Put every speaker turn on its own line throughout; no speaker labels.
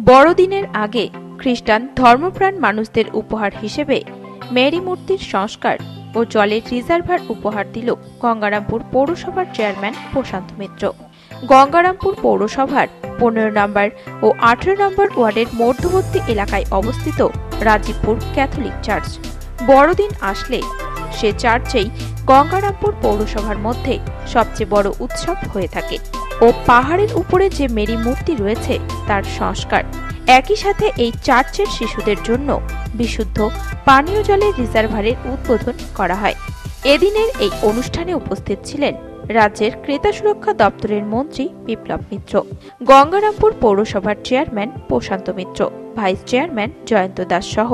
বড়দিনের আগে খ্রিস্টান ধর্মপ্রাণ মানুষদের উপহার হিসেবে মেরি মূর্তির সংস্কার ও জলের রিজার্ভার উপহার দিল গঙ্গারামপুর পৌরসভার চেয়ারম্যান প্রশান্ত মিত্র। গঙ্গারামপুর পৌরসভার 15 নম্বর ও 18 নম্বর ওয়ার্ডের মধ্যবর্তী এলাকায় অবস্থিত রাজীবপুর ক্যাথলিক চার্চ। বড়দিন আসলে সে চার্চেই গঙ্গারামপুর পৌরসভার মধ্যে সবচেয়ে বড় উৎসব হয়ে থাকে ও পাহাড়ের উপরে যে মেরি মূর্তি রয়েছে তার সংস্কার, একই সাথে এই চার্চের শিশুদের জন্য বিশুদ্ধ পানীয় জলের রিজার্ভারের উদ্বোধন করা হয়। এদিনের এই অনুষ্ঠানে উপস্থিত ছিলেন রাজ্যের ক্রেতা সুরক্ষা দপ্তরের মন্ত্রী বিপ্লব মিত্র, গঙ্গারামপুর পৌরসভার চেয়ারম্যান প্রশান্ত মিত্র, ভাইস চেয়ারম্যান জয়ন্ত দাস সহ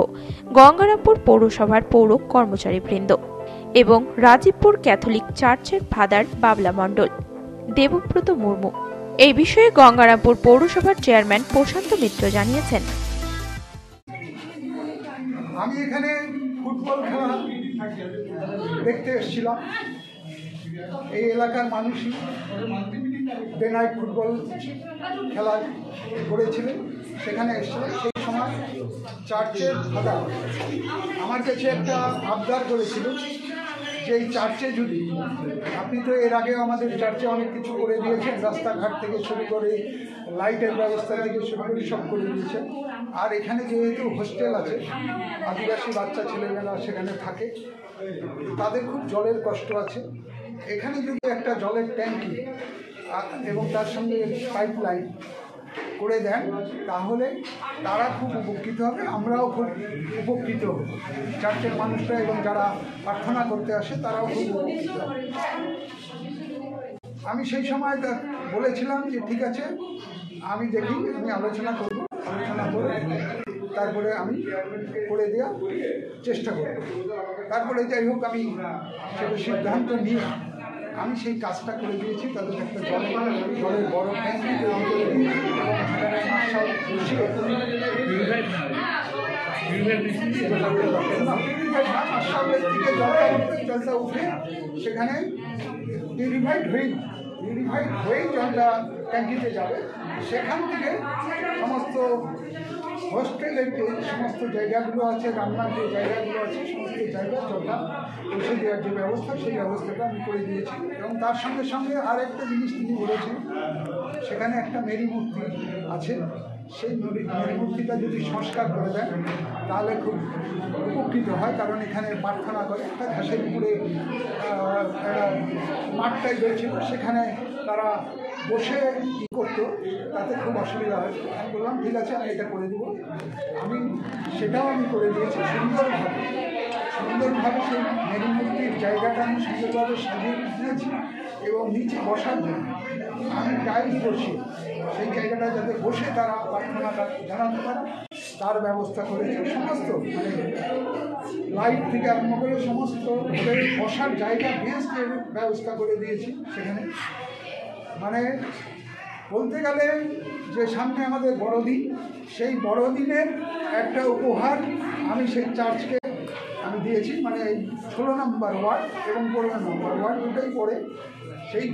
গঙ্গারামপুর পৌরসভার পৌর কর্মচারীবৃন্দ এবং রাজীবপুর ক্যাথলিক চার্চের ফাদার বাবলা মণ্ডল, দেবব্রত মুর্মু। এই বিষয়ে গঙ্গারামপুর পৌরসভার চেয়ারম্যান প্রশান্ত মিত্র জানিয়েছেন,
আমি এখানে ফুটবল খেলা দেখতে এসেছিলাম। এই এলাকার মানুষই ডে নাইট ফুটবল খেলা করেছিলেন, সেখানে এসেছিলেন। সেই সময় চার্চের ফাদার আমার কাছে একটা আবদার করেছিল যে এই চার্চে যদি আপনি তো এর আগে আমাদের চার্চে অনেক কিছু করে দিয়েছেন, রাস্তাঘাট থেকে শুরু করে লাইটের ব্যবস্থা থেকে শুরু করে সব করে দিয়েছেন। আর এখানে যেহেতু হোস্টেল আছে, আদিবাসী বাচ্চা ছেলেমেয়েরা সেখানে থাকে, তাদের খুব জলের কষ্ট আছে। এখানে যদি একটা জলের ট্যাঙ্কি এবং তার সঙ্গে পাইপ লাইন করে দেন তাহলে তারা খুব উপকৃত হবে, আমরাও খুব উপকৃত হব, চার্চের মানুষরা এবং যারা প্রার্থনা করতে আসে তারাও খুব উপকৃত হবে। আমি সেই সময় বলেছিলাম যে ঠিক আছে, আমি দেখি, আমি আলোচনা করব, আলোচনা করে তারপরে আমি করে দেওয়ার চেষ্টা করব। তারপরে যাই হোক, আমি সেটা সিদ্ধান্ত নিয়ে আমি সেই কাজটা করে দিয়েছি। তাদের একটা জলের বড় ট্যাঙ্কি এবং সেখানে মার্শাল বসিয়ে মার্শালের দিকে জলটা উঠে সেখানে পিউরিফাইড হয়েই জলটা ট্যাঙ্কিতে যাবে। সেখান থেকে সমস্ত হোস্টেলের যে সমস্ত জায়গাগুলো আছে, রান্নার যে জায়গাগুলো আছে, সমস্ত জায়গা জলটা পৌঁছে দেওয়ার যে ব্যবস্থা, সেই ব্যবস্থাটা আমি করে দিয়েছি। এবং তার সঙ্গে সঙ্গে আর একটা জিনিস তিনি বলেছেন, সেখানে একটা মেরি মূর্তি আছে, সেই মেরি মূর্তিটা যদি সংস্কার করে দেন তাহলে খুব উপকৃত হয়। কারণ এখানে প্রার্থনা করে একটা ঘাসের উপরে মাঠটাই রয়েছিল, সেখানে তারা বসে কী করতো, তাতে খুব অসুবিধা হয়। আমি বললাম ঠিক আছে, আমি এটা করে দেবো। সেটাও আমি করে দিয়েছি সুন্দরভাবে সেই মেরি মূর্তির জায়গাটা আমি সুন্দরভাবে সাজিয়ে দিয়েছি এবং নিচে বসার জন্য আমি টাইলস বসিয়ে সেই জায়গাটা যাতে বসে তারা প্রার্থনাটা জানাতে পারে তার ব্যবস্থা করেছি। সমস্ত লাইট থেকে আরম্ভ করে সমস্ত বসার জায়গা, বেঞ্চের ব্যবস্থা করে দিয়েছি সেখানে। মানে বলতে গেলে যে সামনে আমাদের বড়দিন, সেই বড়দিনের একটা উপহার আমি সেই চার্চকে আমি দিয়েছি। মানে এই 16 নম্বর ওয়ার্ড এবং 15 নম্বর ওয়ার্ড দুটোই পড়ে, সেই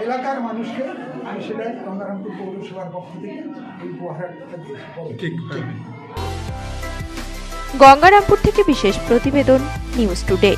এলাকার মানুষকে আমি সেটাই গঙ্গারামপুর পৌরসভার পক্ষ থেকে এই উপহারটা দিয়েছি।
গঙ্গারামপুর থেকে বিশেষ প্রতিবেদন, নিউজ টুডে।